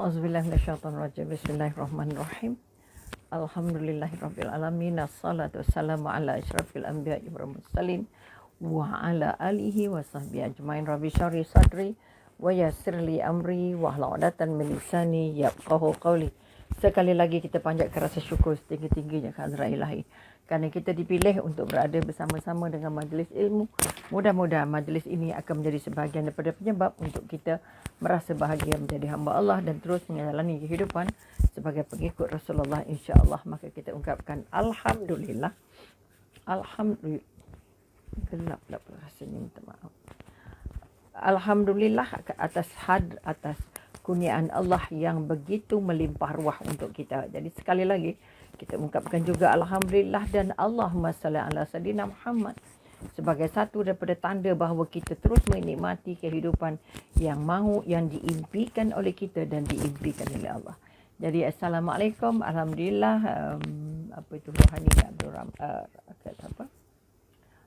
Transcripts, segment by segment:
A'udzubillahi minasyaitonirrajim. Bismillahirrahmanirrahim. Alhamdulillahirabbil alamin. Assalatu wassalamu ala asyrafil anbiya'i wal mursalin wa ala alihi wa sahbihi ajmain. Rabbi shrah sadri wa yassir li amri wa hlul 'uqdatam min lisani yafqahu qawli. Sekali lagi kita panjatkan rasa syukur setinggi-tingginya ke hadrat Ilahi kerana kita dipilih untuk berada bersama-sama dengan majlis ilmu. Mudah-mudahan majlis ini akan menjadi sebahagian daripada penyebab untuk kita merasa bahagia menjadi hamba Allah dan terus menjalani kehidupan sebagai pengikut Rasulullah, insya-Allah. Maka kita ungkapkan alhamdulillah. Alhamdulillah. Gelap rasanya, minta maaf. Alhamdulillah atas kurniaan Allah yang begitu melimpah ruah untuk kita. Jadi sekali lagi kita ungkapkan juga alhamdulillah dan Allahumma salli ala sayyidina Muhammad sebagai satu daripada tanda bahawa kita terus menikmati kehidupan yang diimpikan oleh kita dan diimpikan oleh Allah. Jadi assalamualaikum, alhamdulillah. Apa itu Rohani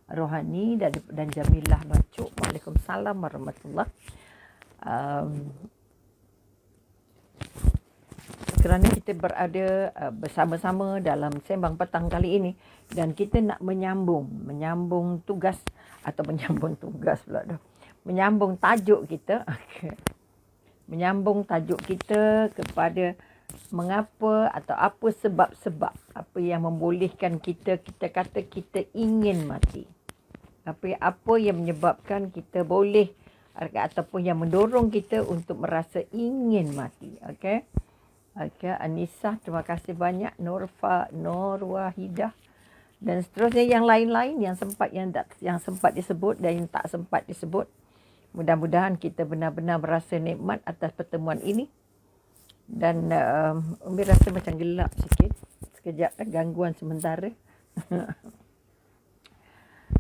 Rohani dan Jamilah Bacuk. Waalaikumsalam warahmatullahi. Kerana kita berada bersama-sama dalam sembang petang kali ini dan kita nak menyambung tugas atau menyambung tajuk kita. Menyambung tajuk kita kepada mengapa atau apa sebab-sebab apa yang membolehkan kita kata kita ingin mati. Apa yang menyebabkan kita boleh ataupun yang mendorong kita untuk merasa ingin mati. Okey, Anissa, terima kasih banyak. Norfa, Nur Wahidah dan seterusnya yang lain-lain yang sempat disebut dan yang tak sempat disebut. Mudah-mudahan kita benar-benar merasa nikmat atas pertemuan ini. Dan Umi rasa macam gelap sikit. Sekejap gangguan sementara.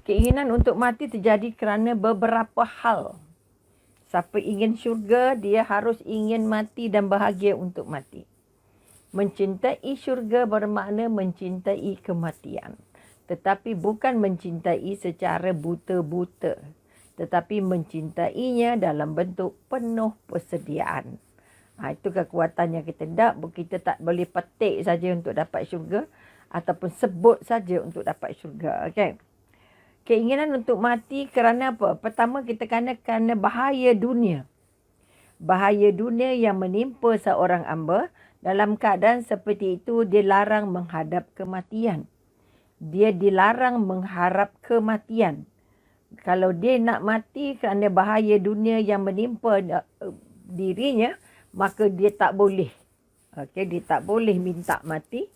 Keinginan untuk mati terjadi kerana beberapa hal. Siapa ingin syurga, dia harus ingin mati dan bahagia untuk mati. Mencintai syurga bermakna mencintai kematian. Tetapi bukan mencintai secara buta-buta. Tetapi mencintainya dalam bentuk penuh persediaan. Itu kekuatannya kita tak boleh petik saja untuk dapat syurga ataupun sebut saja untuk dapat syurga. Okey. Keinginan untuk mati kerana apa? Pertama kita kerana bahaya dunia. Bahaya dunia yang menimpa seorang hamba. Dalam keadaan seperti itu dia larang menghadap kematian. Dia dilarang mengharap kematian. Kalau dia nak mati kerana bahaya dunia yang menimpa dirinya, maka dia tak boleh. Okey, dia tak boleh minta mati.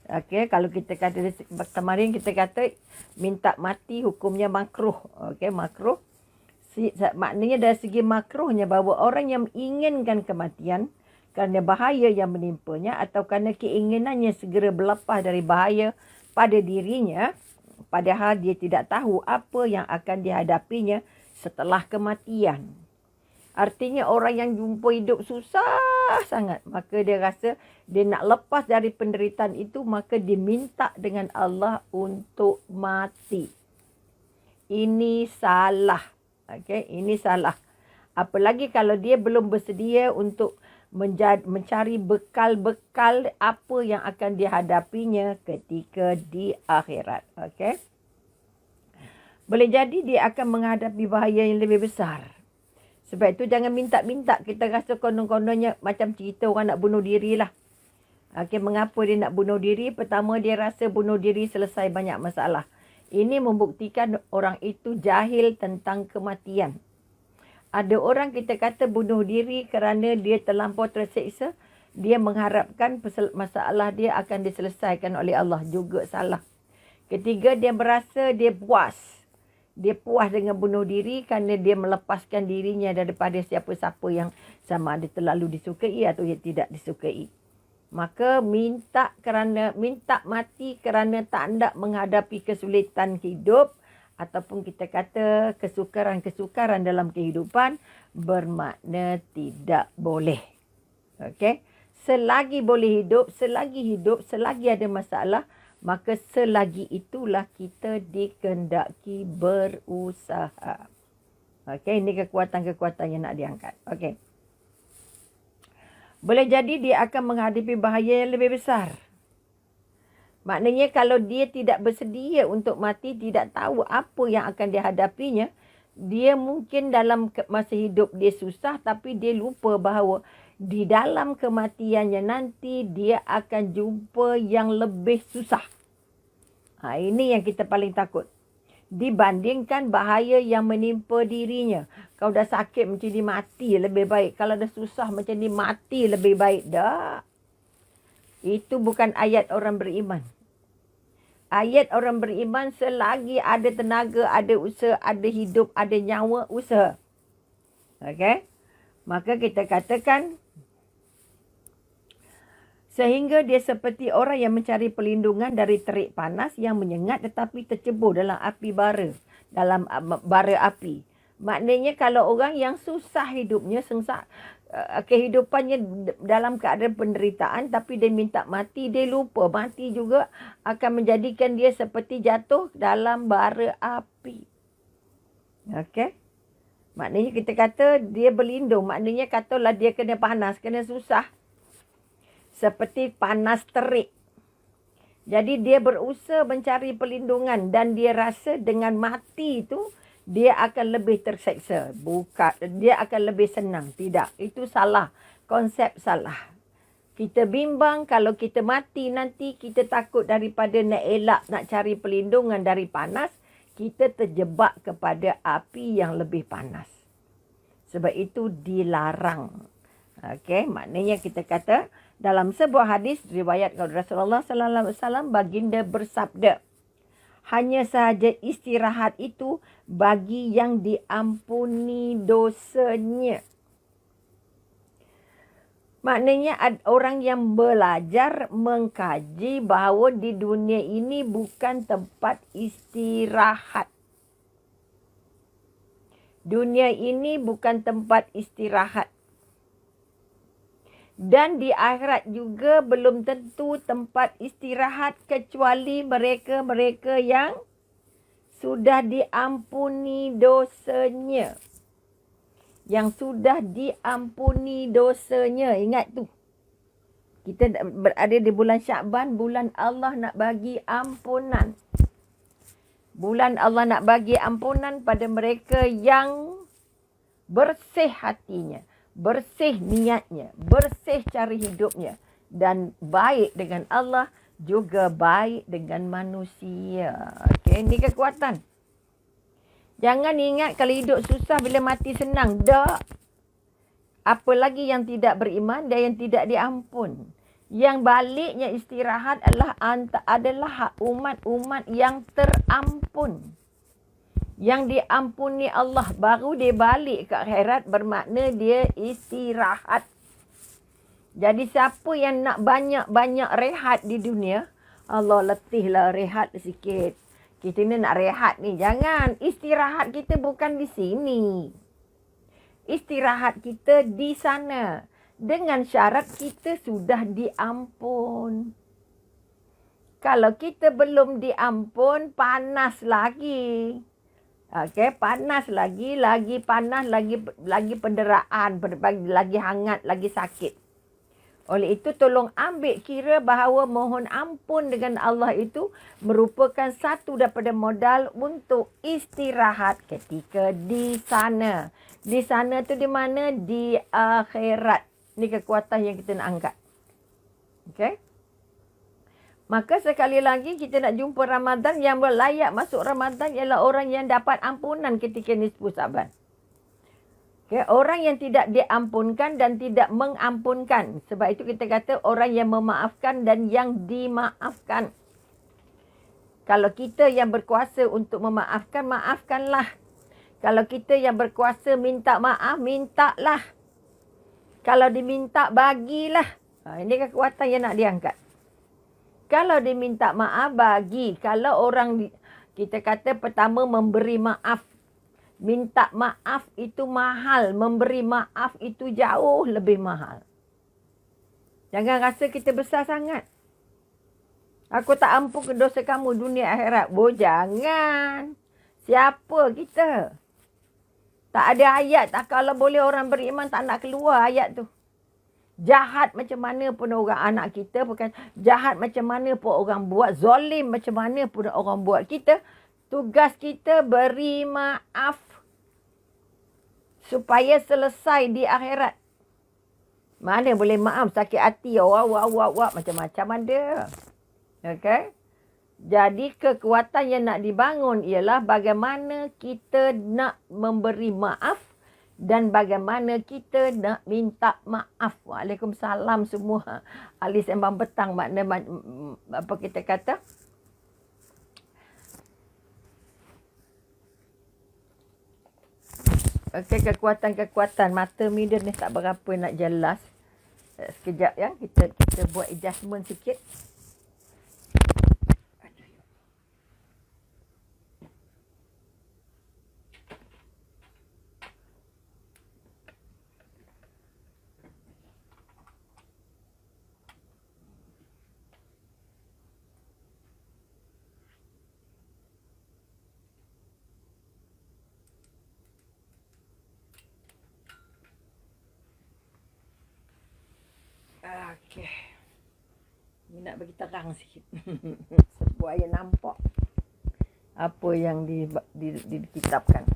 Okey, kalau kita kata kemarin kita kata minta mati hukumnya makruh. Okey, makruh. Maknanya dari segi makruhnya bahawa orang yang menginginkan kematian kerana bahaya yang menimpanya atau kerana keinginannya segera berlepas dari bahaya pada dirinya, padahal dia tidak tahu apa yang akan dihadapinya setelah kematian. Artinya orang yang jumpa hidup susah sangat, maka dia rasa dia nak lepas dari penderitaan itu, maka dia minta dengan Allah untuk mati. Ini salah. Okey, ini salah. Apalagi kalau dia belum bersedia untuk mencari bekal-bekal apa yang akan dihadapinya ketika di akhirat. Okey. Boleh jadi dia akan menghadapi bahaya yang lebih besar. Sebab itu jangan minta-minta. Kita rasa konon-kononnya macam cerita orang nak bunuh diri lah. Okey, mengapa dia nak bunuh diri? Pertama, dia rasa bunuh diri selesai banyak masalah. Ini membuktikan orang itu jahil tentang kematian. Ada orang kita kata bunuh diri kerana dia terlampau terseksa. Dia mengharapkan masalah dia akan diselesaikan oleh Allah. Juga salah. Ketiga, dia berasa dia puas. Dia puas dengan bunuh diri kerana dia melepaskan dirinya daripada siapa-siapa yang sama ada terlalu disukai atau yang tidak disukai. Maka minta mati kerana tak hendak menghadapi kesulitan hidup ataupun kita kata kesukaran-kesukaran dalam kehidupan bermakna tidak boleh. Okey? Selagi boleh hidup, selagi ada masalah, maka selagi itulah kita dikehendaki berusaha. Okey, ini kekuatan-kekuatan yang nak diangkat. Okey. Boleh jadi dia akan menghadapi bahaya yang lebih besar. Maknanya kalau dia tidak bersedia untuk mati, tidak tahu apa yang akan dihadapinya, dia mungkin dalam masa hidup dia susah, tapi dia lupa bahawa di dalam kematiannya nanti dia akan jumpa yang lebih susah. Ini yang kita paling takut. Dibandingkan bahaya yang menimpa dirinya. Kalau dah sakit macam ni mati lebih baik. Kalau dah susah macam ni mati lebih baik. Dah. Itu bukan ayat orang beriman. Ayat orang beriman selagi ada tenaga, ada usaha, ada hidup, ada nyawa, usaha. Okey? Maka kita katakan sehingga dia seperti orang yang mencari perlindungan dari terik panas yang menyengat tetapi tercebur dalam api bara. Dalam bara api. Maknanya kalau orang yang susah hidupnya, kehidupannya dalam keadaan penderitaan tapi dia minta mati, dia lupa mati juga akan menjadikan dia seperti jatuh dalam bara api. Okey? Maknanya kita kata dia berlindung. Maknanya katalah dia kena panas, kena susah. Seperti panas terik. Jadi dia berusaha mencari perlindungan dan dia rasa dengan mati itu dia akan lebih terseksa. Bukan, dia akan lebih senang. Tidak, itu salah. Konsep salah. Kita bimbang kalau kita mati nanti kita takut daripada nak elak, nak cari perlindungan dari panas. Kita terjebak kepada api yang lebih panas. Sebab itu dilarang. Okey, maknanya kita kata dalam sebuah hadis riwayat Rasulullah sallallahu alaihi wasallam baginda bersabda, hanya sahaja istirahat itu bagi yang diampuni dosanya. Maknanya orang yang belajar mengkaji bahawa di dunia ini bukan tempat istirahat. Dunia ini bukan tempat istirahat. Dan di akhirat juga belum tentu tempat istirahat kecuali mereka-mereka yang sudah diampuni dosanya. Yang sudah diampuni dosanya. Ingat tu. Kita berada di bulan Syakban, bulan Allah nak bagi ampunan. Bulan Allah nak bagi ampunan pada mereka yang bersih hatinya. Bersih niatnya, bersih cara hidupnya dan baik dengan Allah juga baik dengan manusia. Okey, ini kekuatan. Jangan ingat kalau hidup susah bila mati senang. Tak. Apa lagi yang tidak beriman dan yang tidak diampun. Yang baliknya istirahat adalah umat-umat yang terampun. Yang diampuni Allah, baru dia balik ke akhirat bermakna dia istirahat. Jadi siapa yang nak banyak-banyak rehat di dunia, Allah letihlah rehat sikit. Kita ni nak rehat ni. Jangan. Istirahat kita bukan di sini. Istirahat kita di sana. Dengan syarat kita sudah diampun. Kalau kita belum diampun, panas lagi. Okey, panas lagi panas, lagi penderaan, lagi hangat, lagi sakit. Oleh itu tolong ambil kira bahawa mohon ampun dengan Allah itu merupakan satu daripada modal untuk istirahat ketika di sana. Di sana tu di mana? Di akhirat. Ini kekuatan yang kita nak angkat. Okey? Maka sekali lagi kita nak jumpa Ramadan, yang berlayak masuk Ramadan ialah orang yang dapat ampunan ketika nisfu Sa'ban. Okay, orang yang tidak diampunkan dan tidak mengampunkan. Sebab itu kita kata orang yang memaafkan dan yang dimaafkan. Kalau kita yang berkuasa untuk memaafkan, maafkanlah. Kalau kita yang berkuasa minta maaf, mintalah. Kalau diminta, bagilah. Ini kekuatan yang nak diangkat. Kalau dia minta maaf, bagi. Kalau orang, kita kata pertama memberi maaf. Minta maaf itu mahal. Memberi maaf itu jauh lebih mahal. Jangan rasa kita besar sangat. Aku tak ampun dosa kamu dunia akhirat. Jangan. Siapa kita? Tak ada ayat. Kalau boleh orang beriman tak nak keluar ayat tu. Jahat macam mana pun orang anak kita, bukan jahat macam mana pun orang buat, zalim macam mana pun orang buat kita, tugas kita beri maaf supaya selesai di akhirat. Mana boleh maaf, sakit hati, wak, macam-macam ada. Okay? Jadi kekuatan yang nak dibangun ialah bagaimana kita nak memberi maaf dan bagaimana kita nak minta maaf. Waalaikumsalam semua. Ahli sembang petang makna apa kita kata? Okey, kekuatan-kekuatan mata media ni tak berapa nak jelas. Sekejap ya, kita buat adjustment sikit. Okey. Ni nak bagi terang sikit. Supaya nampak apa yang dikitabkan.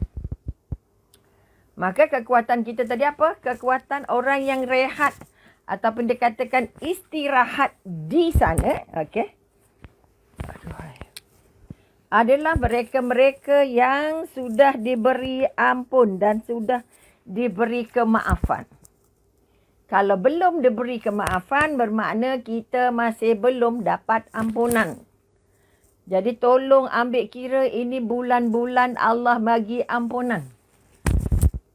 Maka kekuatan kita tadi apa? Kekuatan orang yang rehat ataupun dikatakan istirahat di sana. Okey. Adalah mereka-mereka yang sudah diberi ampun dan sudah diberi kemaafan. Kalau belum diberi kemaafan, bermakna kita masih belum dapat ampunan. Jadi tolong ambil kira ini bulan-bulan Allah bagi ampunan.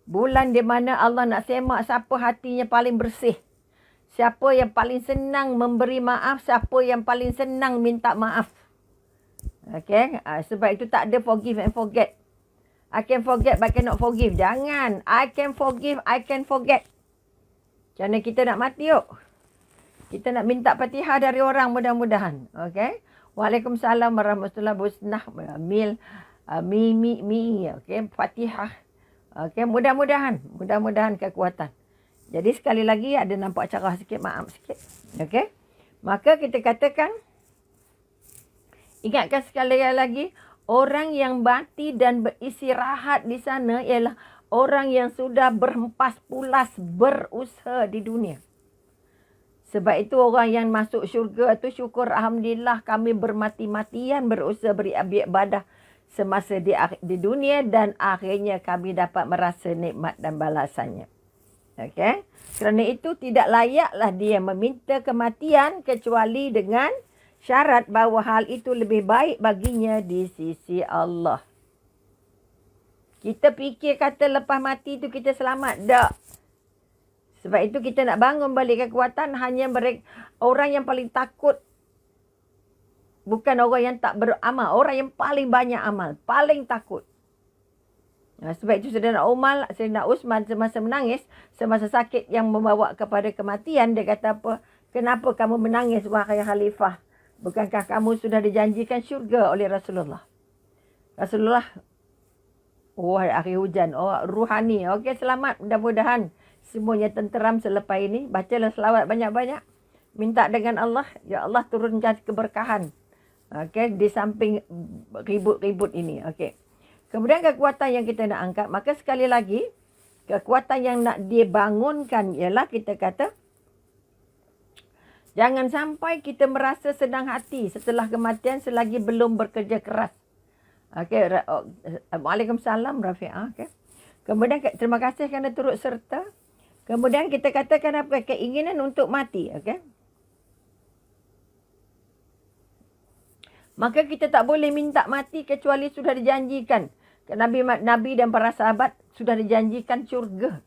Bulan di mana Allah nak semak siapa hatinya paling bersih. Siapa yang paling senang memberi maaf, siapa yang paling senang minta maaf. Okay? Sebab itu tak ada forgive and forget. I can forget but cannot forgive. Jangan. I can forgive, I can forget. Macam mana kita nak mati yuk? Kita nak minta Fatihah dari orang mudah-mudahan. Okay? Waalaikumsalam warahmatullahi wabarakatuh. Mi. Okay? Fatihah. Okay? Mudah-mudahan kekuatan. Jadi sekali lagi ada nampak cerah sikit, maaf sikit. Okay? Maka kita katakan, ingatkan sekali lagi, orang yang mati dan beristirahat di sana ialah orang yang sudah berhempas pulas berusaha di dunia. Sebab itu orang yang masuk syurga tu syukur alhamdulillah kami bermati-matian berusaha beribadah semasa di dunia dan akhirnya kami dapat merasa nikmat dan balasannya. Okey? Kerana itu tidak layaklah dia meminta kematian kecuali dengan syarat bahawa hal itu lebih baik baginya di sisi Allah. Kita fikir kata lepas mati tu kita selamat. Tak. Sebab itu kita nak bangun balik kekuatan hanya orang yang paling takut. Bukan orang yang tak beramal. Orang yang paling banyak amal. Paling takut. Sebab itu Saudara Umar, Saudara Usman semasa menangis, semasa sakit yang membawa kepada kematian, dia kata apa? Kenapa kamu menangis wahai khalifah? Bukankah kamu sudah dijanjikan syurga oleh Rasulullah? Rasulullah, akhir hujan. Ruhani. Okey, selamat. Mudah-mudahan semuanya tenteram selepas ini. Bacalah selawat banyak-banyak. Minta dengan Allah. Ya Allah, turunkan keberkahan. Okey, di samping ribut-ribut ini. Okey. Kemudian kekuatan yang kita nak angkat. Maka sekali lagi, kekuatan yang nak dibangunkan ialah kita kata, jangan sampai kita merasa senang hati setelah kematian selagi belum bekerja keras. Okey, Waalaikumsalam Rafi'ah. Okay. Kemudian terima kasih kerana turut serta. Kemudian kita katakan apa? Keinginan untuk mati. Okey. Maka kita tak boleh minta mati kecuali sudah dijanjikan. Nabi dan para sahabat sudah dijanjikan syurga.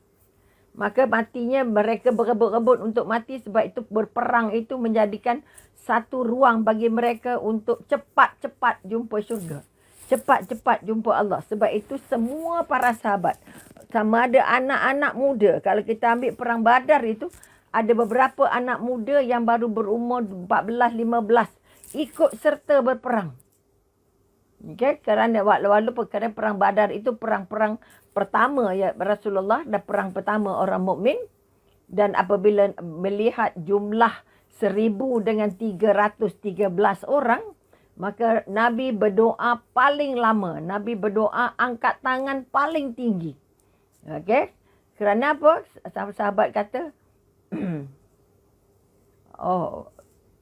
Maka matinya mereka berebut-rebut untuk mati sebab itu berperang itu menjadikan satu ruang bagi mereka untuk cepat-cepat jumpa syurga. Cepat-cepat jumpa Allah. Sebab itu semua para sahabat, sama ada anak-anak muda. Kalau kita ambil perang Badar itu, ada beberapa anak muda yang baru berumur 14-15 ikut serta berperang. Okay? Kerana walaupun kerana perang Badar itu perang-perang pertama ya Rasulullah dan perang pertama orang mukmin. Dan apabila melihat jumlah 1,313 orang, maka Nabi berdoa paling lama. Nabi berdoa angkat tangan paling tinggi. Okey. Kerana apa? Sahabat kata, oh,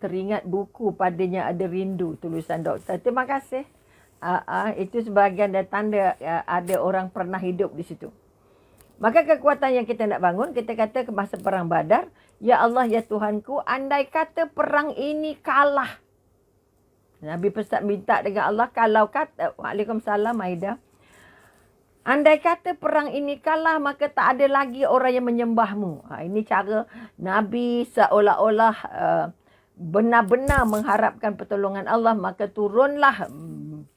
teringat buku padanya ada rindu, tulisan doktor. Terima kasih. Itu sebahagian dari tanda ada orang pernah hidup di situ. Maka kekuatan yang kita nak bangun, kita kata ke masa perang Badar, ya Allah, ya Tuhanku, andai kata perang ini kalah. Nabi pesan minta dengan Allah, kalau kata, Waalaikumsalam Aida, andai kata perang ini kalah, maka tak ada lagi orang yang menyembahmu. Ini cara Nabi seolah-olah benar-benar mengharapkan pertolongan Allah, maka turunlah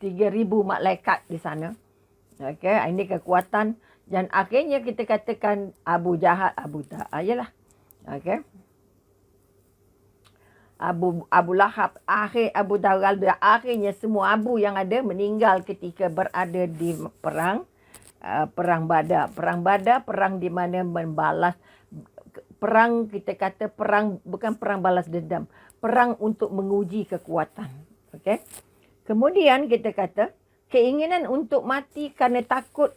3,000 malaikat di sana. Okey, ini kekuatan. Dan akhirnya kita katakan Abu Jahal, ayalah. Okey. Abu Lahab, Abu Dawal, akhirnya semua Abu yang ada meninggal ketika berada di perang Badar. Perang Badar, perang di mana membalas, perang kita kata perang, bukan perang balas dendam, perang untuk menguji kekuatan. Okey. Kemudian kita kata keinginan untuk mati kerana takut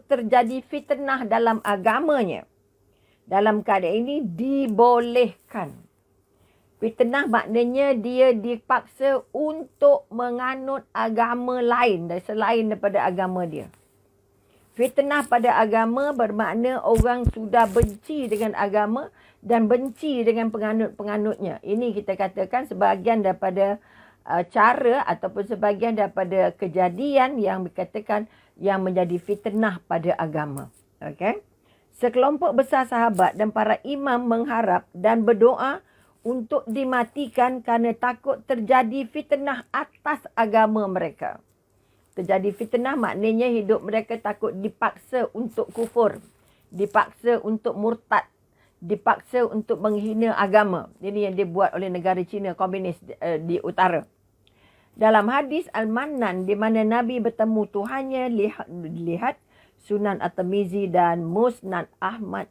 terjadi fitnah dalam agamanya. Dalam keadaan ini dibolehkan. Fitnah maknanya dia dipaksa untuk menganut agama lain dan selain daripada agama dia. Fitnah pada agama bermakna orang sudah benci dengan agama dan benci dengan penganut-penganutnya. Ini kita katakan sebahagian daripada cara ataupun sebahagian daripada kejadian yang dikatakan yang menjadi fitnah pada agama. Okey. Sekelompok besar sahabat dan para imam mengharap dan berdoa untuk dimatikan kerana takut terjadi fitnah atas agama mereka. Terjadi fitnah maknanya hidup mereka takut dipaksa untuk kufur, dipaksa untuk murtad, dipaksa untuk menghina agama. Ini yang dibuat oleh negara Cina komunis di utara. Dalam hadis Al-Mannan di mana Nabi bertemu Tuhannya, lihat Sunan At-Tirmizi dan Musnad Ahmad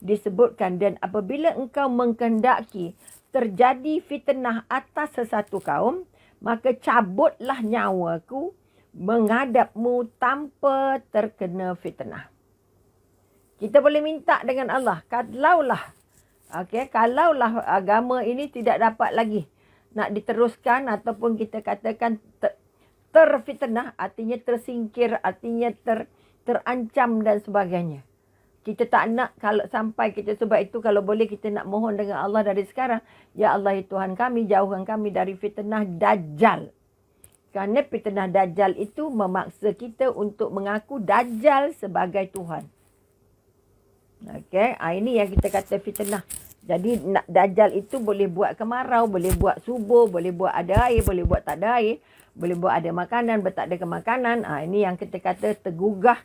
disebutkan, dan apabila engkau menghendaki terjadi fitnah atas sesuatu kaum, maka cabutlah nyawaku menghadapmu tanpa terkena fitnah. Kita boleh minta dengan Allah, kalaulah agama ini tidak dapat lagi nak diteruskan ataupun kita katakan terfitnah, artinya tersingkir, artinya terancam dan sebagainya. Kita tak nak kalau sampai kita, sebab itu kalau boleh kita nak mohon dengan Allah dari sekarang, ya Allah, ya Tuhan kami, jauhkan kami dari fitnah Dajjal. Kerana fitnah Dajjal itu memaksa kita untuk mengaku Dajjal sebagai Tuhan. Okey, ini yang kita kata fitnah. Jadi Dajjal itu boleh buat kemarau, boleh buat subur, boleh buat ada air, boleh buat tak ada air, boleh buat ada makanan, tak ada kemakanan. Ini yang kita kata tergugah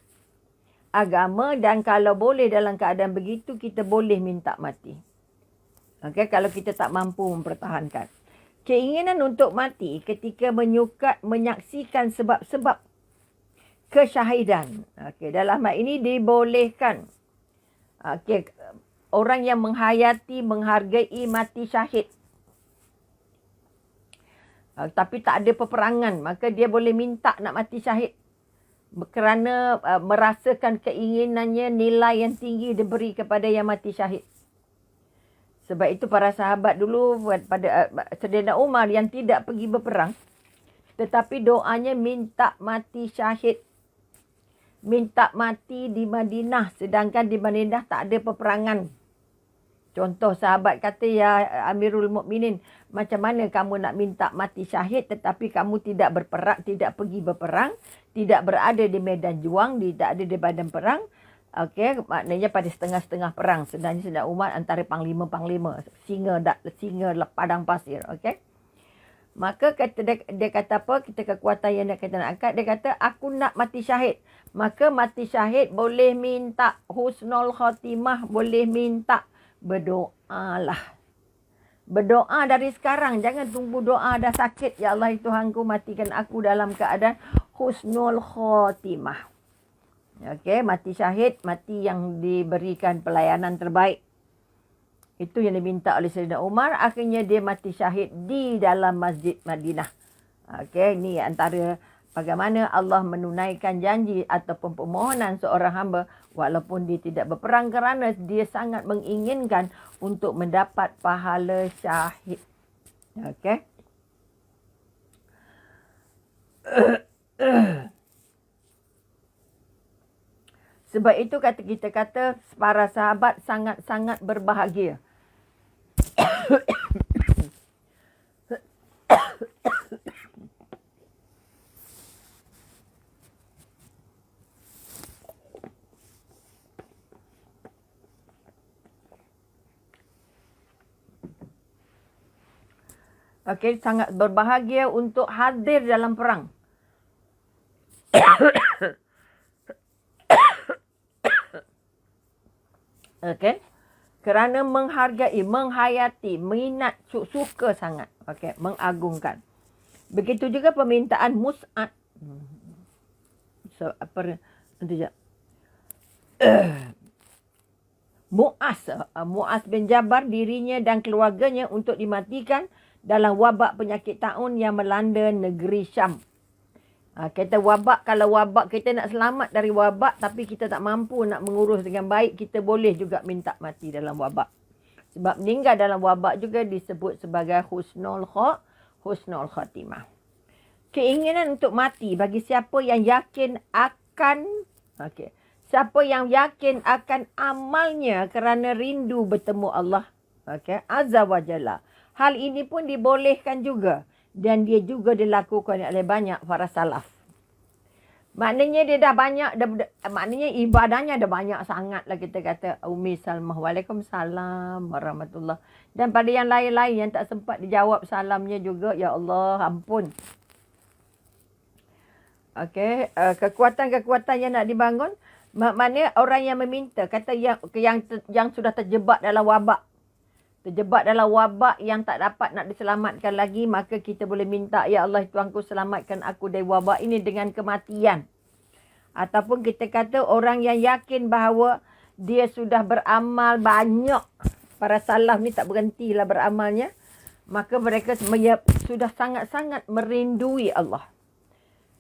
agama, dan kalau boleh dalam keadaan begitu kita boleh minta mati. Okey, kalau kita tak mampu mempertahankan. Keinginan untuk mati ketika menyaksikan sebab-sebab kesyahidan. Okey, dalam hal ini dibolehkan. Okey, orang yang menghayati, menghargai mati syahid. Tapi tak ada peperangan, maka dia boleh minta nak mati syahid. Kerana merasakan keinginannya nilai yang tinggi diberi kepada yang mati syahid. Sebab itu para sahabat dulu pada Sayyidina Umar yang tidak pergi berperang, tetapi doanya minta mati syahid. Minta mati di Madinah, sedangkan di Madinah tak ada peperangan. Contoh sahabat kata, ya Amirul Mukminin, macam mana kamu nak minta mati syahid tetapi kamu tidak berperang, tidak pergi berperang, tidak berada di medan juang, tidak ada di badan perang. Okey, maknanya pada setengah-setengah perang. Sedangkan Sayyidina Umar antara panglima-panglima, singa padang pasir. Okey. Maka dia kata apa? Kita kekuatan yang kita nak angkat. Dia kata, aku nak mati syahid. Maka mati syahid boleh minta husnul khatimah, boleh minta, berdoalah. Berdoa dari sekarang. Jangan tunggu doa dah sakit. Ya Allah, Tuhanku, matikan aku dalam keadaan husnul khatimah. Okey, mati syahid, mati yang diberikan pelayanan terbaik. Itu yang diminta oleh Sayyidina Umar. Akhirnya dia mati syahid di dalam Masjid Madinah. Okey, ini antara bagaimana Allah menunaikan janji ataupun permohonan seorang hamba walaupun dia tidak berperang kerana dia sangat menginginkan untuk mendapat pahala syahid. Okey. Sebab itu kita kata para sahabat sangat-sangat berbahagia. Okey, sangat berbahagia untuk hadir dalam perang. Okey. Kerana menghargai, menghayati, minat, suka sangat. Okey, mengagungkan. Begitu juga permintaan Mus'ab. So, apa nanti jap. Mu'az bin Jabal dirinya dan keluarganya untuk dimatikan dalam wabak penyakit taun yang melanda negeri Syam. Kata wabak, kalau wabak kita nak selamat dari wabak tapi kita tak mampu nak mengurus dengan baik, kita boleh juga minta mati dalam wabak. Sebab meninggal dalam wabak juga disebut sebagai husnul khatimah. Keinginan untuk mati bagi siapa yang yakin akan siapa yang yakin akan amalnya kerana rindu bertemu Allah. Azza wa Jalla. Hal ini pun dibolehkan juga dan dia juga dilakukan oleh banyak para salaf. Maknanya dia dah banyak, maknanya ibadahnya dah banyak sangat lah kita kata. Umi Salmah, Waalaikumsalam warahmatullahi. Dan pada yang lain-lain yang tak sempat dijawab salamnya juga, ya Allah ampun. Okey, kekuatan-kekuatan yang nak dibangun, maknanya orang yang meminta, kata yang sudah terjebak dalam wabak. Terjebak dalam wabak yang tak dapat nak diselamatkan lagi, maka kita boleh minta, ya Allah Tuanku selamatkan aku dari wabak ini dengan kematian. Ataupun kita kata orang yang yakin bahawa dia sudah beramal banyak, para salaf ni tak berhentilah beramalnya, maka mereka sudah sangat-sangat merindui Allah.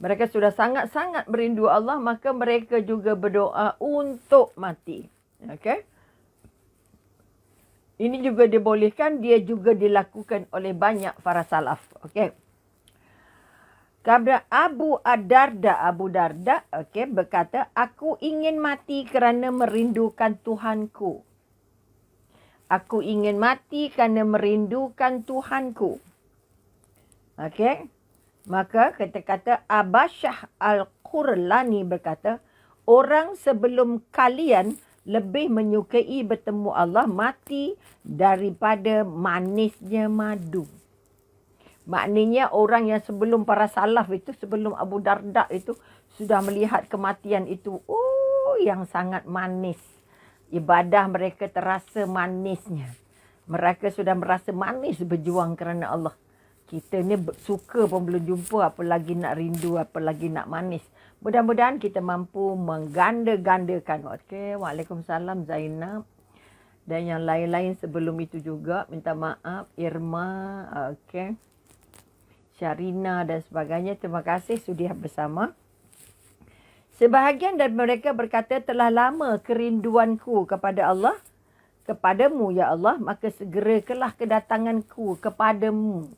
Mereka sudah sangat-sangat merindu Allah, maka mereka juga berdoa untuk mati. Okey. Ini juga dibolehkan, dia juga dilakukan oleh banyak para salaf. Okey. Kepada Abu Darda, okey, berkata, aku ingin mati kerana merindukan Tuhanku. Aku ingin mati kerana merindukan Tuhanku. Okey. Maka kata Abasyah Al-Qurlani berkata, orang sebelum kalian lebih menyukai bertemu Allah mati daripada manisnya madu. Maknanya orang yang sebelum para salaf itu, sebelum Abu Darda itu sudah melihat kematian itu, yang sangat manis. Ibadah mereka terasa manisnya. Mereka sudah merasa manis berjuang kerana Allah. Kita ni suka pun belum jumpa, apalagi nak rindu, apalagi nak manis. Mudah-mudahan kita mampu mengganda-gandakan. Okey, Waalaikumsalam Zainab. Dan yang lain-lain sebelum itu juga. Minta maaf, Irma, okey, Syarina dan sebagainya. Terima kasih sudah bersama. Sebahagian dari mereka berkata, telah lama kerinduanku kepada Allah, kepadamu ya Allah, maka segerakanlah kedatanganku kepadamu.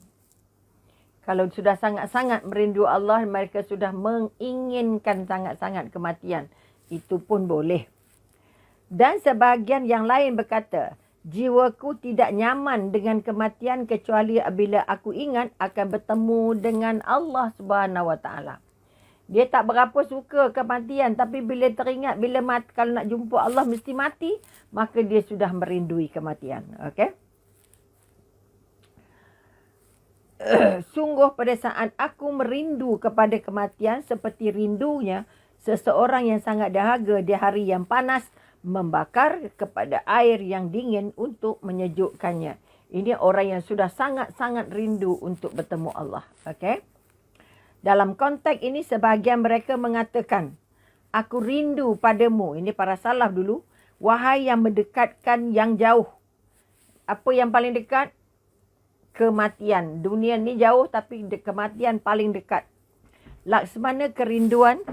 Kalau sudah sangat-sangat merindu Allah, mereka sudah menginginkan sangat-sangat kematian. Itu pun boleh. Dan sebahagian yang lain berkata, jiwaku tidak nyaman dengan kematian kecuali apabila aku ingat akan bertemu dengan Allah Subhanahu Wa Taala. Dia tak berapa suka kematian, tapi bila teringat, bila mati, kalau nak jumpa Allah mesti mati, maka dia sudah merindui kematian. Okey? Sungguh pada saat aku merindu kepada kematian seperti rindunya seseorang yang sangat dahaga di hari yang panas membakar kepada air yang dingin untuk menyejukkannya. Ini orang yang sudah sangat-sangat rindu untuk bertemu Allah. Okey? Dalam konteks ini sebahagian mereka mengatakan, Aku rindu padamu. Ini para salaf dulu. Wahai yang mendekatkan yang jauh. Apa yang paling dekat? Kematian. Dunia ni jauh tapi kematian paling dekat. Laksana kerinduan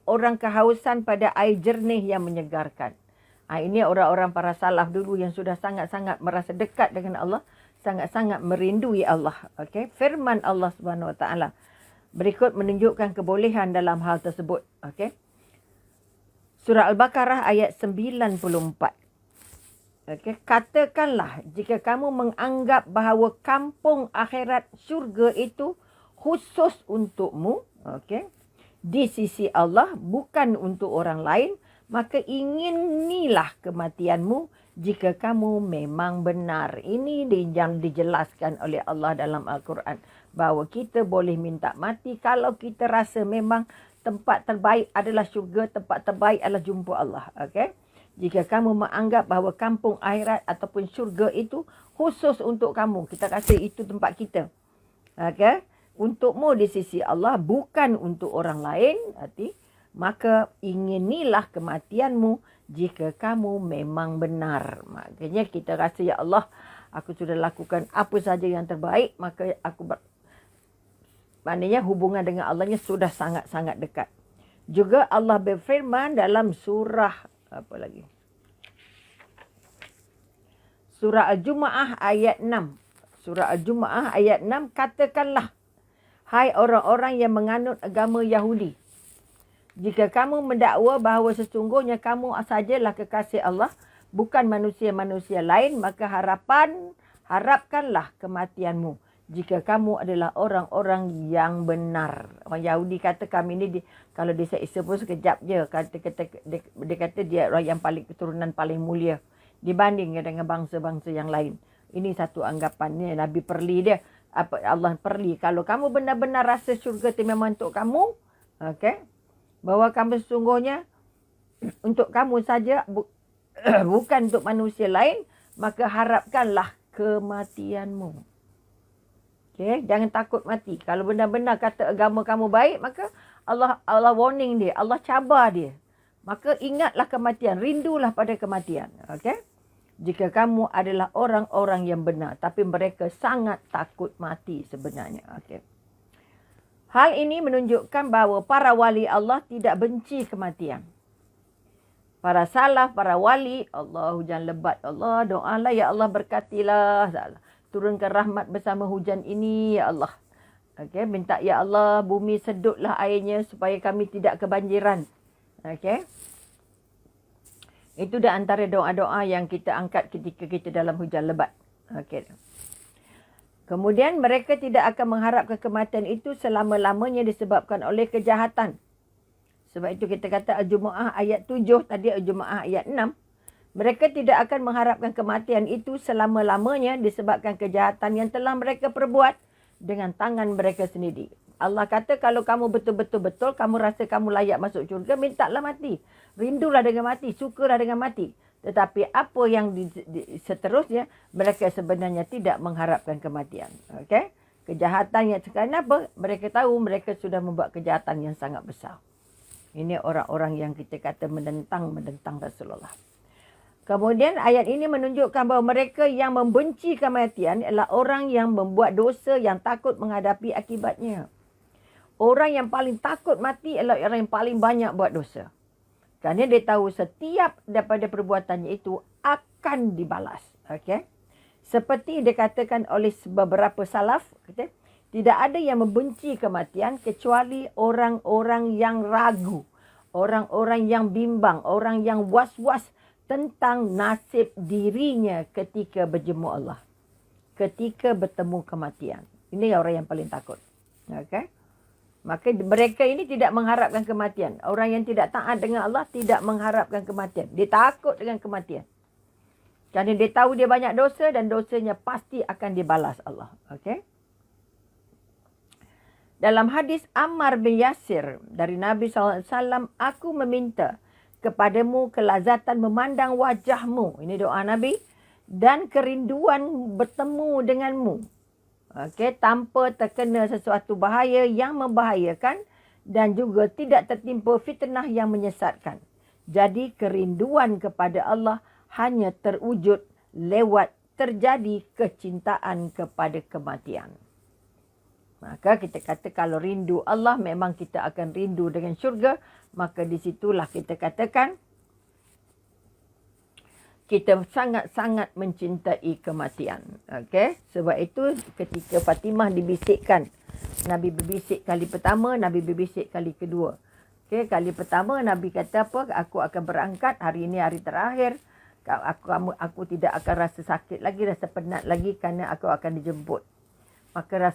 orang kehausan pada air jernih yang menyegarkan. Ini orang-orang para salaf dulu yang sudah sangat-sangat merasa dekat dengan Allah. Sangat-sangat merindui Allah. Okay? Firman Allah Subhanahu Wa Taala berikut menunjukkan kebolehan dalam hal tersebut. Okay? Surah Al-Baqarah ayat 94. Okay? Katakanlah jika kamu menganggap bahawa kampung akhirat syurga itu khusus untukmu, okay, di sisi Allah bukan untuk orang lain, maka inginilah kematianmu jika kamu memang benar. Ini yang dijelaskan oleh Allah dalam Al-Quran. Bahawa kita boleh minta mati kalau kita rasa memang tempat terbaik adalah syurga, tempat terbaik adalah jumpa Allah. Okay? Jika kamu menganggap bahawa kampung akhirat ataupun syurga itu khusus untuk kamu, kita rasa itu tempat kita. Okay? Untukmu di sisi Allah, bukan untuk orang lain, maka inginilah kematianmu jika kamu memang benar. Maknanya kita rasa, ya Allah, aku sudah lakukan apa saja yang terbaik, maka maknanya hubungan dengan Allahnya sudah sangat-sangat dekat. Juga Allah berfirman dalam surah apa lagi? Surah Al-Jumu'ah ayat 6. Surah Al-Jumu'ah ayat 6, katakanlah, hai orang-orang yang menganut agama Yahudi, jika kamu mendakwa bahawa sesungguhnya kamu sajalah kekasih Allah, bukan manusia-manusia lain, maka harapkanlah kematianmu jika kamu adalah orang-orang yang benar. Orang Yahudi kata kami ni, kalau diseksa pun sekejap je. Dia kata dia orang yang paling keturunan paling mulia dibanding dengan bangsa-bangsa yang lain. Ini satu anggapannya. Nabi perli dia. Allah perli. Kalau kamu benar-benar rasa syurga itu memang untuk kamu, okay, bahawa kamu sesungguhnya untuk kamu saja, bukan untuk manusia lain, maka harapkanlah kematianmu. Okay? Jangan takut mati. Kalau benar-benar kata agama kamu baik, maka Allah warning dia, Allah cabar dia. Maka ingatlah kematian, rindulah pada kematian. Okay? Jika kamu adalah orang-orang yang benar, tapi mereka sangat takut mati sebenarnya. Okay? Hal ini menunjukkan bahawa para wali Allah tidak benci kematian. Para salaf, para wali, Allah hujan lebat, Allah doalah, ya Allah berkatilah, turunkan rahmat bersama hujan ini, ya Allah. Okay, minta ya Allah bumi sedutlah airnya supaya kami tidak kebanjiran. Okay. Itu dah antara doa-doa yang kita angkat ketika kita dalam hujan lebat. Okay. Kemudian mereka tidak akan mengharapkan kematian itu selama-lamanya disebabkan oleh kejahatan. Sebab itu kita kata Al-Jumu'ah ayat 7, tadi Al-Jumu'ah ayat 6. Mereka tidak akan mengharapkan kematian itu selama-lamanya disebabkan kejahatan yang telah mereka perbuat dengan tangan mereka sendiri. Allah kata kalau kamu betul-betul kamu rasa kamu layak masuk syurga, mintalah mati. Rindulah dengan mati, sukalah dengan mati. Tetapi apa yang seterusnya, mereka sebenarnya tidak mengharapkan kematian. Okay? Kejahatan yang sekarang apa? Mereka tahu mereka sudah membuat kejahatan yang sangat besar. Ini orang-orang yang kita kata menentang Rasulullah. Kemudian ayat ini menunjukkan bahawa mereka yang membenci kematian adalah orang yang membuat dosa yang takut menghadapi akibatnya. Orang yang paling takut mati adalah orang yang paling banyak buat dosa. Kerana dia tahu setiap daripada perbuatannya itu akan dibalas. Okay? Seperti dikatakan oleh beberapa salaf, okay? Tidak ada yang membenci kematian kecuali orang-orang yang ragu. Orang-orang yang bimbang. Orang yang was-was tentang nasib dirinya ketika berjemu Allah. Ketika bertemu kematian. Ini orang yang paling takut. Okay? Maka mereka ini tidak mengharapkan kematian. Orang yang tidak taat dengan Allah tidak mengharapkan kematian. Dia takut dengan kematian. Kerana dia tahu dia banyak dosa dan dosanya pasti akan dibalas Allah. Okay? Dalam hadis Ammar bin Yasir dari Nabi SAW, aku meminta kepadamu kelazatan memandang wajahmu. Ini doa Nabi. Dan kerinduan bertemu denganmu. Okey, tanpa terkena sesuatu bahaya yang membahayakan dan juga tidak tertimpa fitnah yang menyesatkan. Jadi kerinduan kepada Allah hanya terwujud lewat terjadi kecintaan kepada kematian. Maka kita kata kalau rindu Allah memang kita akan rindu dengan syurga. Maka di situlah kita katakan kita sangat-sangat mencintai kematian. Okey, sebab itu ketika Fatimah dibisikkan, Nabi berbisik kali pertama, Nabi berbisik kali kedua. Okey, kali pertama Nabi kata apa? Aku akan berangkat, hari ini hari terakhir. Aku tidak akan rasa sakit lagi, rasa penat lagi kerana aku akan dijemput. Maka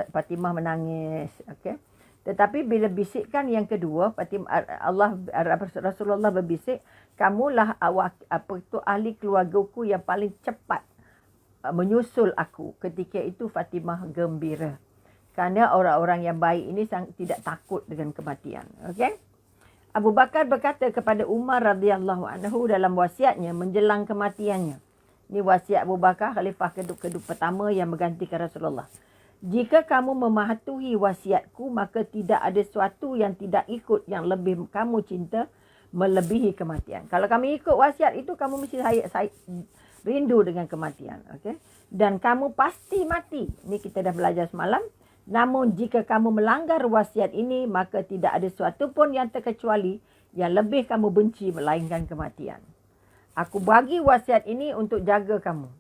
Fatimah menangis. Okey. Tetapi bila bisikkan yang kedua, Rasulullah berbisik, kamulah ahli keluargaku yang paling cepat menyusul aku. Ketika itu Fatimah gembira. Kerana orang-orang yang baik ini tidak takut dengan kematian. Okey? Abu Bakar berkata kepada Umar radhiyallahu anhu dalam wasiatnya menjelang kematiannya. Ini wasiat Abu Bakar, khalifah kedua pertama yang menggantikan Rasulullah. Jika kamu mematuhi wasiatku, maka tidak ada sesuatu yang tidak ikut yang lebih kamu cinta melebihi kematian. Kalau kamu ikut wasiat itu, kamu mesti rindu dengan kematian. Okay? Dan kamu pasti mati. Ini kita dah belajar semalam. Namun jika kamu melanggar wasiat ini, maka tidak ada sesuatu pun yang terkecuali yang lebih kamu benci melainkan kematian. Aku bagi wasiat ini untuk jaga kamu.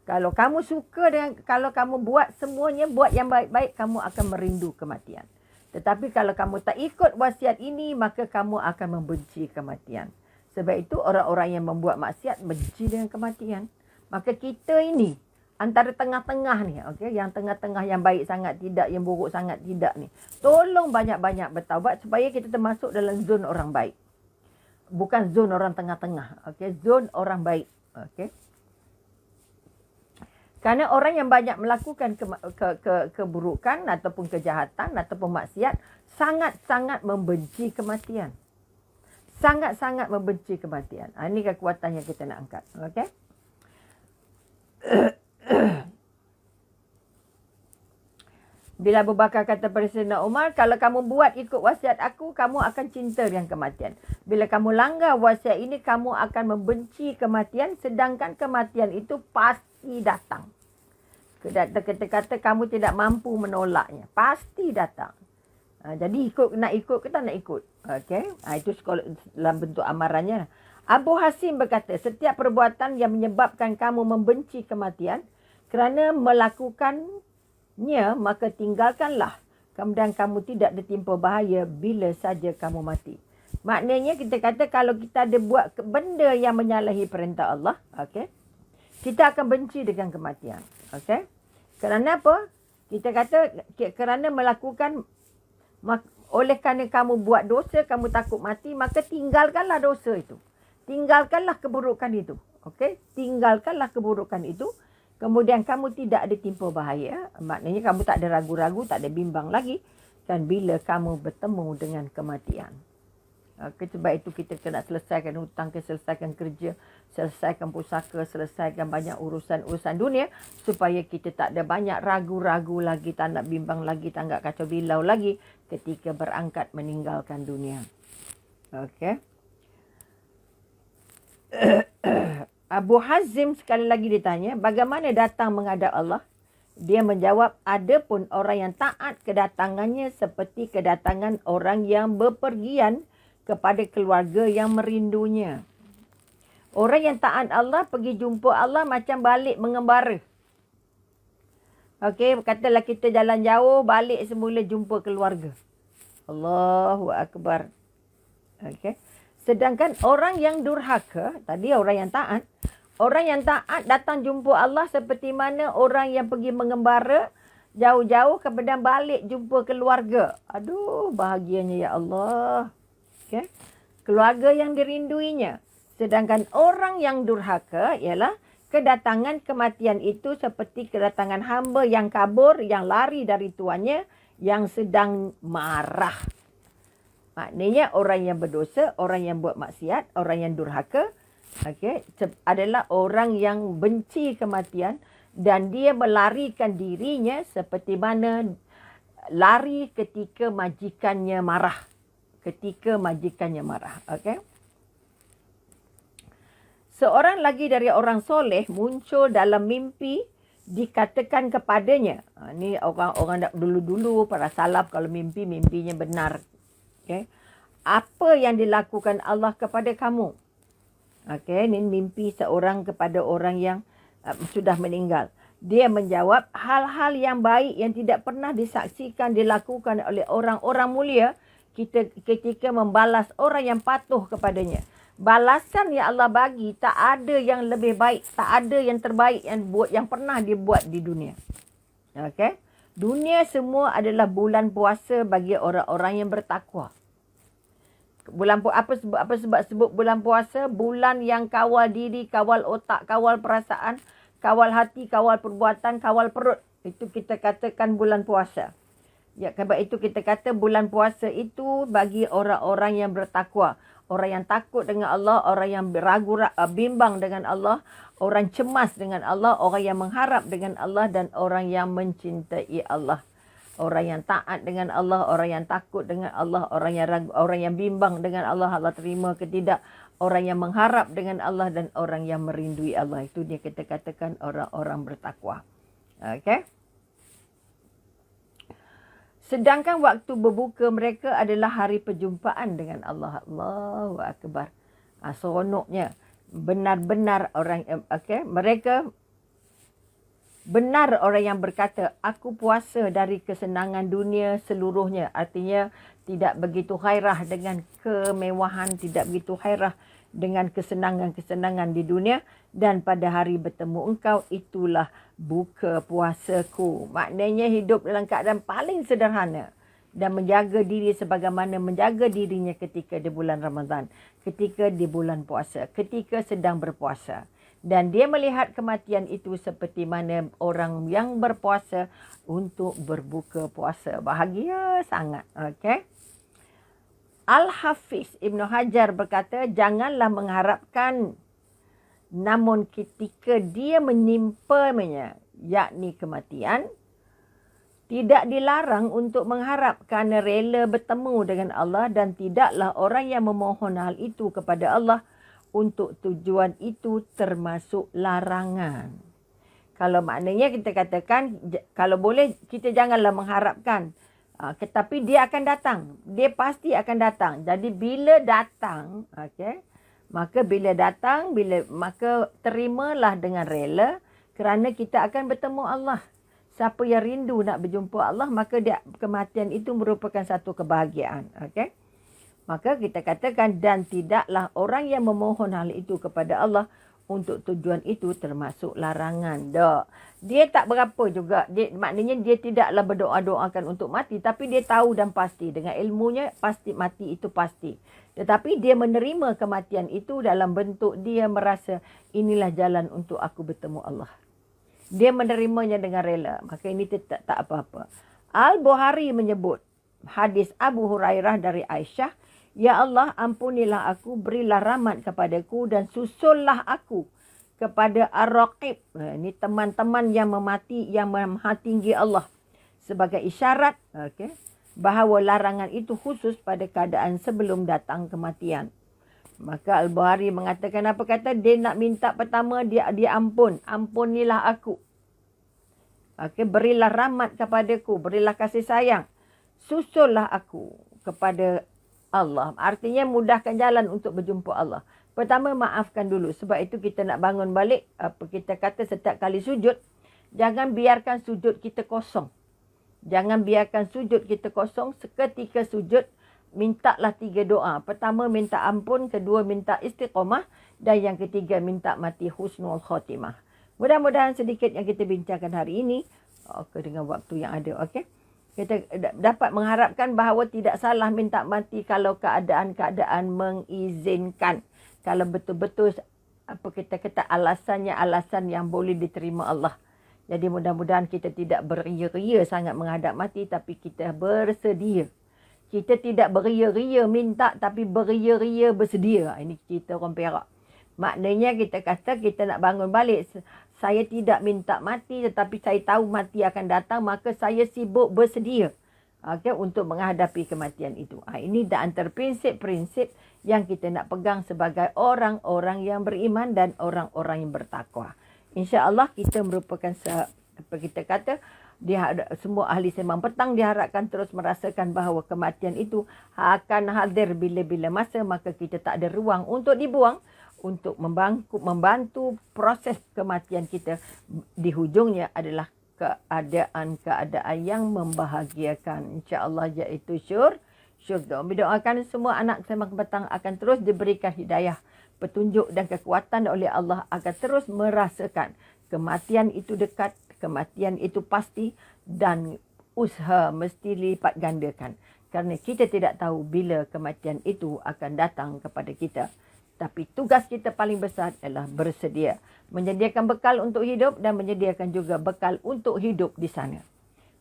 Kalau kamu suka dengan, kalau kamu buat semuanya, buat yang baik-baik, kamu akan merindu kematian. Tetapi kalau kamu tak ikut wasiat ini, maka kamu akan membenci kematian. Sebab itu orang-orang yang membuat maksiat benci dengan kematian. Maka kita ini antara tengah-tengah ni, okey, yang tengah-tengah yang baik sangat tidak, yang buruk sangat tidak ni. Tolong banyak-banyak bertaubat supaya kita termasuk dalam zon orang baik. Bukan zon orang tengah-tengah, okey, zon orang baik, okey. Kerana orang yang banyak melakukan keburukan ataupun kejahatan ataupun maksiat sangat-sangat membenci kematian. Sangat-sangat membenci kematian. Ini kekuatan yang kita nak angkat. Okey? Bila Abu Bakar kata pada Sayyidina Umar, kalau kamu buat ikut wasiat aku, kamu akan cinta dengan kematian. Bila kamu langgar wasiat ini, kamu akan membenci kematian, sedangkan kematian itu pasti datang. Kata-kata kamu tidak mampu menolaknya. Pasti datang. Jadi nak ikut ke tak nak ikut. Okay? Itu dalam bentuk amarannya. Abu Hasim berkata, setiap perbuatan yang menyebabkan kamu membenci kematian, kerana melakukannya, maka tinggalkanlah. Kemudian kamu tidak ditimpa bahaya bila saja kamu mati. Maknanya kita kata kalau kita ada buat benda yang menyalahi perintah Allah, okay, kita akan benci dengan kematian. Okay? Kerana apa? Kita kata kerana melakukan, oleh kerana kamu buat dosa, kamu takut mati, maka tinggalkanlah dosa itu. Tinggalkanlah keburukan itu. Okay? Tinggalkanlah keburukan itu. Kemudian kamu tidak ada timpa bahaya. Maknanya kamu tak ada ragu-ragu, tak ada bimbang lagi. Kan bila kamu bertemu dengan kematian. Sebab itu kita kena selesaikan hutang, selesaikan kerja, selesaikan pusaka, selesaikan banyak urusan-urusan dunia. Supaya kita tak ada banyak ragu-ragu lagi, tak nak bimbang lagi, tak nak kacau bilau lagi ketika berangkat meninggalkan dunia. Okey. Abu Hazim sekali lagi ditanya, bagaimana datang menghadap Allah? Dia menjawab, ada pun orang yang taat kedatangannya seperti kedatangan orang yang bepergian kepada keluarga yang merindunya. Orang yang taat Allah pergi jumpa Allah macam balik mengembara. Okey, katalah kita jalan jauh, balik semula jumpa keluarga. Allahu Akbar. Okey. Sedangkan orang yang durhaka, tadi orang yang taat, orang yang taat datang jumpa Allah seperti mana orang yang pergi mengembara jauh-jauh kemudian balik jumpa keluarga. Aduh, bahagianya ya Allah. Okay. Keluarga yang dirinduinya. Sedangkan orang yang durhaka ialah kedatangan kematian itu seperti kedatangan hamba yang kabur, yang lari dari tuannya, yang sedang marah. Maknanya orang yang berdosa, orang yang buat maksiat, orang yang durhaka, okay, adalah orang yang benci kematian Dan dia melarikan dirinya seperti mana lari ketika majikannya marah. Okey. Seorang lagi dari orang soleh muncul dalam mimpi, dikatakan kepadanya. Ni orang dulu-dulu para salaf kalau mimpinya benar. Okay. Apa yang dilakukan Allah kepada kamu? Okay, ini mimpi seorang kepada orang yang sudah meninggal. Dia menjawab, hal-hal yang baik yang tidak pernah disaksikan dilakukan oleh orang-orang mulia ketika membalas orang yang patuh kepadanya. Balasan yang Allah bagi tak ada yang lebih baik, tak ada yang terbaik yang pernah dibuat di dunia. Okey. Dunia semua adalah bulan puasa bagi orang-orang yang bertakwa. Apa sebab sebut bulan puasa? Bulan yang kawal diri, kawal otak, kawal perasaan, kawal hati, kawal perbuatan, kawal perut. Itu kita katakan bulan puasa. Ya, sebab itu kita kata bulan puasa itu bagi orang-orang yang bertakwa. Orang yang takut dengan Allah, orang yang bimbang dengan Allah, orang cemas dengan Allah, orang yang mengharap dengan Allah dan orang yang mencintai Allah. Orang yang taat dengan Allah, orang yang takut dengan Allah, orang yang bimbang dengan Allah, Allah terima ke tidak, orang yang mengharap dengan Allah dan orang yang merindui Allah. Itu dia kita katakan orang-orang bertakwa. Okey. Sedangkan waktu berbuka mereka adalah hari perjumpaan dengan Allah. Allahu Akbar. Seronoknya. Benar-benar orang, mereka benar orang yang berkata, aku puasa dari kesenangan dunia seluruhnya. Artinya tidak begitu gairah dengan kemewahan, tidak begitu gairah dengan kesenangan-kesenangan di dunia. Dan pada hari bertemu engkau, itulah buka puasaku. Maknanya hidup dalam keadaan paling sederhana. Dan menjaga diri sebagaimana menjaga dirinya ketika di bulan Ramadan. Ketika di bulan puasa. Ketika sedang berpuasa. Dan dia melihat kematian itu seperti mana orang yang berpuasa untuk berbuka puasa. Bahagia sangat. Okay? Al-Hafiz Ibn Hajar berkata, janganlah mengharapkan, namun ketika dia menimpanya, yakni kematian, tidak dilarang untuk mengharap kerana rela bertemu dengan Allah dan tidaklah orang yang memohon hal itu kepada Allah untuk tujuan itu termasuk larangan. Kalau maknanya kita katakan, kalau boleh kita janganlah mengharapkan. Tetapi dia akan datang. Dia pasti akan datang. Jadi bila datang, maka terimalah dengan rela kerana kita akan bertemu Allah. Siapa yang rindu nak berjumpa Allah, maka kematian itu merupakan satu kebahagiaan. Okay? Maka kita katakan, dan tidaklah orang yang memohon hal itu kepada Allah untuk tujuan itu termasuk larangan. Dia tak berapa juga. Maknanya dia tidaklah berdoa-doakan untuk mati. Tapi dia tahu dan pasti. Dengan ilmunya, pasti mati itu pasti. Tetapi dia menerima kematian itu dalam bentuk dia merasa inilah jalan untuk aku bertemu Allah. Dia menerimanya dengan rela. Maka ini tak apa-apa. Al-Bukhari menyebut hadis Abu Hurairah dari Aisyah, ya Allah, ampunilah aku, berilah rahmat kepadaku dan susullah aku kepada Ar-Raqib. Ini teman-teman yang memati, yang maha tinggi Allah. Sebagai isyarat bahawa larangan itu khusus pada keadaan sebelum datang kematian. Maka Al-Bukhari mengatakan apa kata? Dia nak minta pertama, dia ampun. Ampunilah aku. Berilah rahmat kepadaku, berilah kasih sayang. Susullah aku kepada Allah. Artinya mudahkan jalan untuk berjumpa Allah. Pertama, maafkan dulu. Sebab itu kita nak bangun balik. Kita kata setiap kali sujud, jangan biarkan sujud kita kosong. Jangan biarkan sujud kita kosong. Seketika sujud, mintalah 3 doa. Pertama, minta ampun. Kedua, minta istiqamah. Dan yang ketiga, minta mati husnul khotimah. Mudah-mudahan sedikit yang kita bincangkan hari ini. Dengan waktu yang ada. Kita dapat mengharapkan bahawa tidak salah minta mati kalau keadaan-keadaan mengizinkan. Kalau betul-betul kita kata alasannya alasan yang boleh diterima Allah. Jadi mudah-mudahan kita tidak beria-ria sangat menghadap mati, tapi kita bersedia. Kita tidak beria-ria minta, tapi beria-ria bersedia. Ini cerita orang Perak. Maknanya kita kata kita nak bangun balik. Saya tidak minta mati tetapi saya tahu mati akan datang, maka saya sibuk bersedia untuk menghadapi kematian itu. Ini di antara prinsip-prinsip yang kita nak pegang sebagai orang-orang yang beriman dan orang-orang yang bertakwa. InsyaAllah kita merupakan apa kita kata, semua ahli sembang petang diharapkan terus merasakan bahawa kematian itu akan hadir bila-bila masa, maka kita tak ada ruang untuk dibuang, untuk membantu proses kematian kita. Di hujungnya adalah keadaan yang membahagiakan, insya-Allah, iaitu syurga. Doakan semua anak sembang petang akan terus diberikan hidayah, petunjuk dan kekuatan oleh Allah agar terus merasakan kematian itu dekat, kematian itu pasti, dan usaha mesti lipat gandakan. Kerana kita tidak tahu bila kematian itu akan datang kepada kita. Tapi tugas kita paling besar adalah bersedia. Menyediakan bekal untuk hidup dan menyediakan juga bekal untuk hidup di sana.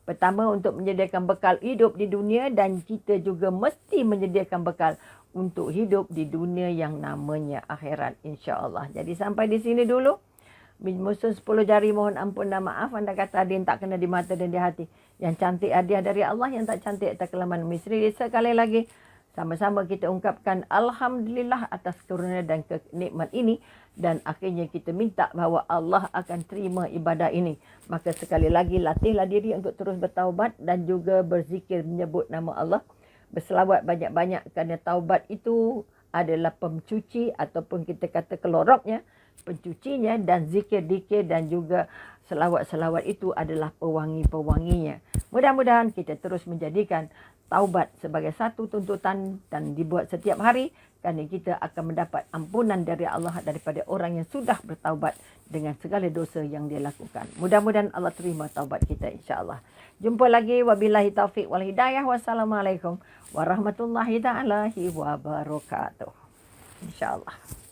Pertama, untuk menyediakan bekal hidup di dunia, dan kita juga mesti menyediakan bekal untuk hidup di dunia yang namanya akhirat, insya-Allah. Jadi sampai di sini dulu. Musuh 10 jari mohon ampun dan maaf. Anda kata ada yang tak kena di mata dan di hati. Yang cantik hadiah dari Allah, yang tak cantik atas kelemahan misri. Sekali lagi, sama-sama kita ungkapkan Alhamdulillah atas karunia dan kenikmat ini. Dan akhirnya kita minta bahawa Allah akan terima ibadah ini. Maka sekali lagi latihlah diri untuk terus bertaubat dan juga berzikir menyebut nama Allah. Berselawat banyak-banyak kerana taubat itu adalah pencuci ataupun kita kata keloroknya, pencucinya, dan zikir-zikir dan juga selawat-selawat itu adalah pewangi-pewanginya. Mudah-mudahan kita terus menjadikan taubat sebagai satu tuntutan dan dibuat setiap hari, kerana kita akan mendapat ampunan dari Allah daripada orang yang sudah bertaubat dengan segala dosa yang dia lakukan. Mudah-mudahan Allah terima taubat kita, insya-Allah. Jumpa lagi, wabillahi taufiq wal hidayah. Wassalamualaikum warahmatullahi taala wabarakatuh. Insya-Allah.